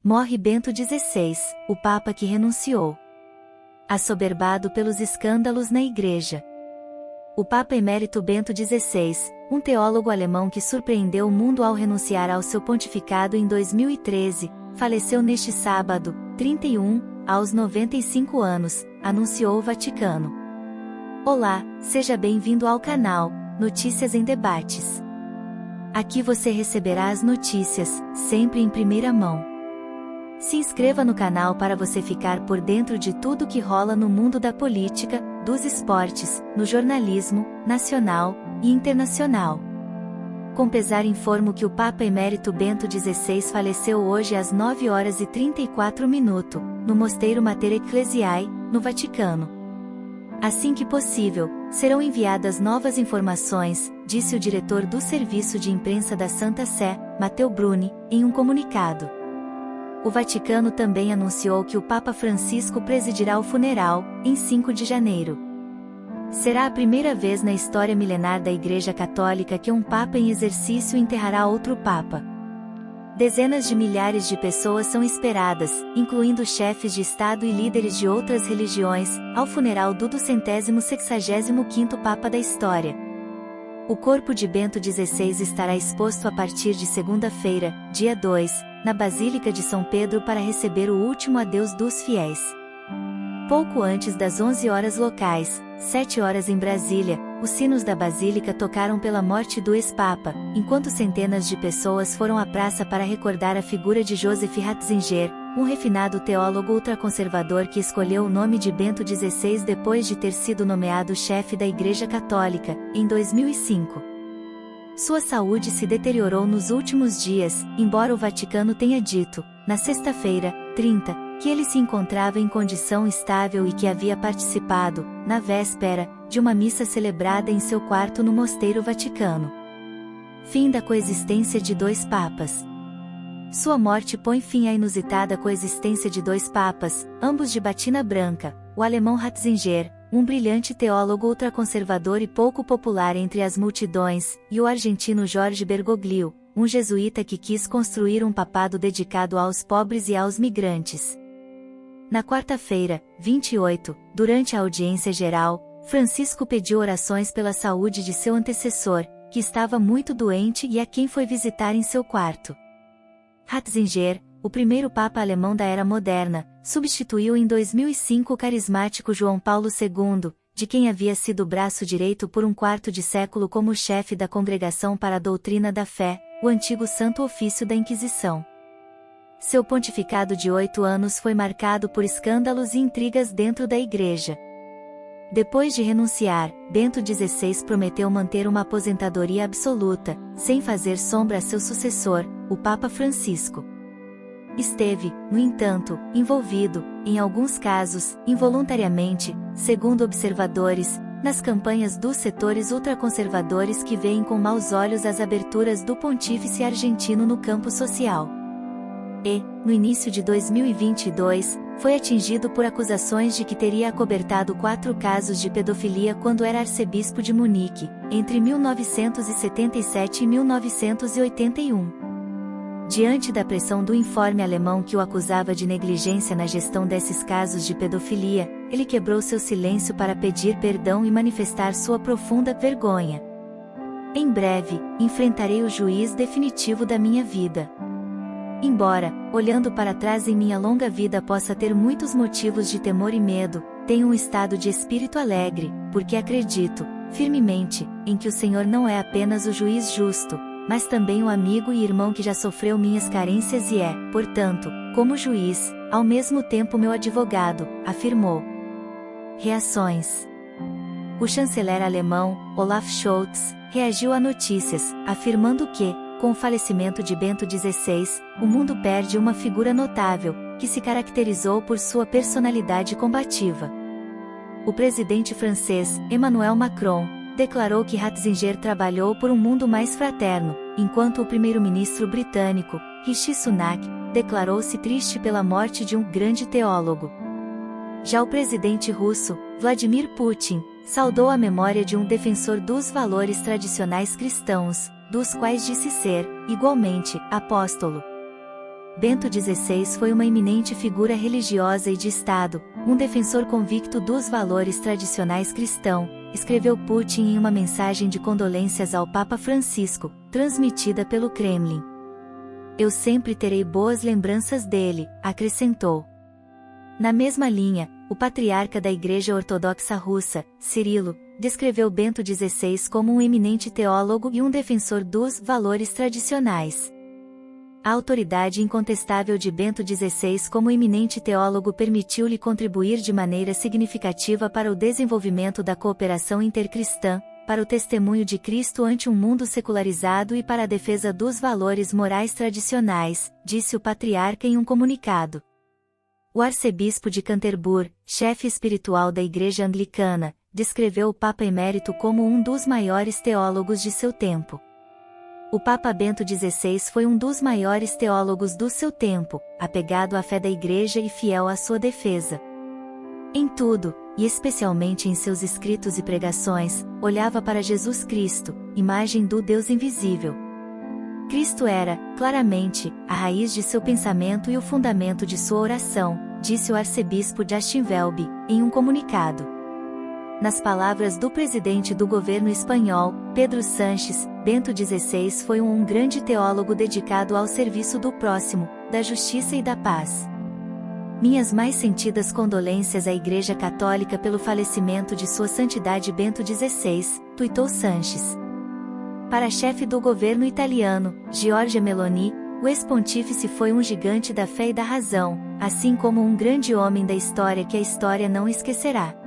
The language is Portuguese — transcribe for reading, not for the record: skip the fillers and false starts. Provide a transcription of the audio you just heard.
Morre Bento XVI, o Papa que renunciou. Assoberbado pelos escândalos na Igreja. O Papa Emérito Bento XVI, um teólogo alemão que surpreendeu o mundo ao renunciar ao seu pontificado em 2013, faleceu neste sábado, 31, aos 95 anos, anunciou o Vaticano. Olá, seja bem-vindo ao canal Notícias em Debates. Aqui você receberá as notícias, sempre em primeira mão. Se inscreva no canal para você ficar por dentro de tudo que rola no mundo da política, dos esportes, no jornalismo, nacional e internacional. Com pesar informo que o Papa Emérito Bento XVI faleceu hoje às 9h34, no Mosteiro Mater Ecclesiae, no Vaticano. Assim que possível, serão enviadas novas informações, disse o diretor do Serviço de Imprensa da Santa Sé, Matteo Bruni, em um comunicado. O Vaticano também anunciou que o Papa Francisco presidirá o funeral, em 5 de janeiro. Será a primeira vez na história milenar da Igreja Católica que um Papa em exercício enterrará outro Papa. Dezenas de milhares de pessoas são esperadas, incluindo chefes de Estado e líderes de outras religiões, ao funeral do 265º Papa da história. O corpo de Bento XVI estará exposto a partir de segunda-feira, dia 2, na Basílica de São Pedro para receber o último adeus dos fiéis. Pouco antes das 11 horas locais, 7 horas em Brasília, os sinos da Basílica tocaram pela morte do ex-papa, enquanto centenas de pessoas foram à praça para recordar a figura de Joseph Ratzinger, um refinado teólogo ultraconservador que escolheu o nome de Bento XVI depois de ter sido nomeado chefe da Igreja Católica, em 2005. Sua saúde se deteriorou nos últimos dias, embora o Vaticano tenha dito, na sexta-feira, 30, que ele se encontrava em condição estável e que havia participado, na véspera, de uma missa celebrada em seu quarto no Mosteiro Vaticano. Fim da coexistência de dois papas. Sua morte põe fim à inusitada coexistência de dois papas, ambos de batina branca, o alemão Ratzinger, um brilhante teólogo ultraconservador e pouco popular entre as multidões, e o argentino Jorge Bergoglio, um jesuíta que quis construir um papado dedicado aos pobres e aos migrantes. Na quarta-feira, 28, durante a audiência geral, Francisco pediu orações pela saúde de seu antecessor, que estava muito doente e a quem foi visitar em seu quarto. Ratzinger, o primeiro papa alemão da era moderna, substituiu em 2005 o carismático João Paulo II, de quem havia sido o braço direito por um quarto de século como chefe da Congregação para a Doutrina da Fé, o antigo Santo Ofício da Inquisição. Seu pontificado de 8 anos foi marcado por escândalos e intrigas dentro da Igreja. Depois de renunciar, Bento XVI prometeu manter uma aposentadoria absoluta, sem fazer sombra a seu sucessor, o Papa Francisco. Esteve, no entanto, envolvido, em alguns casos, involuntariamente, segundo observadores, nas campanhas dos setores ultraconservadores que veem com maus olhos as aberturas do pontífice argentino no campo social. E, no início de 2022, foi atingido por acusações de que teria acobertado 4 casos de pedofilia quando era arcebispo de Munique, entre 1977 e 1981. Diante da pressão do informe alemão que o acusava de negligência na gestão desses casos de pedofilia, ele quebrou seu silêncio para pedir perdão e manifestar sua profunda vergonha. Em breve, enfrentarei o juiz definitivo da minha vida. Embora, olhando para trás em minha longa vida possa ter muitos motivos de temor e medo, tenho um estado de espírito alegre, porque acredito, firmemente, em que o Senhor não é apenas o juiz justo, mas também o amigo e irmão que já sofreu minhas carências e é, portanto, como juiz, ao mesmo tempo meu advogado, afirmou. Reações. O chanceler alemão, Olaf Scholz, reagiu a notícias, afirmando que, com o falecimento de Bento XVI, o mundo perde uma figura notável, que se caracterizou por sua personalidade combativa. O presidente francês, Emmanuel Macron, declarou que Ratzinger trabalhou por um mundo mais fraterno, enquanto o primeiro-ministro britânico, Rishi Sunak, declarou-se triste pela morte de um grande teólogo. Já o presidente russo, Vladimir Putin, saudou a memória de um defensor dos valores tradicionais cristãos, dos quais disse ser, igualmente, apóstolo. Bento XVI foi uma eminente figura religiosa e de Estado, um defensor convicto dos valores tradicionais cristãos, escreveu Putin em uma mensagem de condolências ao Papa Francisco, transmitida pelo Kremlin. Eu sempre terei boas lembranças dele, acrescentou. Na mesma linha, o patriarca da Igreja Ortodoxa Russa, Cirilo, descreveu Bento XVI como um eminente teólogo e um defensor dos valores tradicionais. A autoridade incontestável de Bento XVI como eminente teólogo permitiu-lhe contribuir de maneira significativa para o desenvolvimento da cooperação intercristã, para o testemunho de Cristo ante um mundo secularizado e para a defesa dos valores morais tradicionais, disse o patriarca em um comunicado. O arcebispo de Canterbury, chefe espiritual da Igreja Anglicana, descreveu o Papa Emérito como um dos maiores teólogos de seu tempo. O Papa Bento XVI foi um dos maiores teólogos do seu tempo, apegado à fé da Igreja e fiel à sua defesa. Em tudo, e especialmente em seus escritos e pregações, olhava para Jesus Cristo, imagem do Deus invisível. Cristo era, claramente, a raiz de seu pensamento e o fundamento de sua oração, disse o arcebispo Justin Welby, em um comunicado. Nas palavras do presidente do governo espanhol, Pedro Sánchez, Bento XVI foi um grande teólogo dedicado ao serviço do próximo, da justiça e da paz. Minhas mais sentidas condolências à Igreja Católica pelo falecimento de Sua Santidade Bento XVI, tuitou Sánchez. Para a chefe do governo italiano, Giorgia Meloni, o ex-pontífice foi um gigante da fé e da razão, assim como um grande homem da história que a história não esquecerá.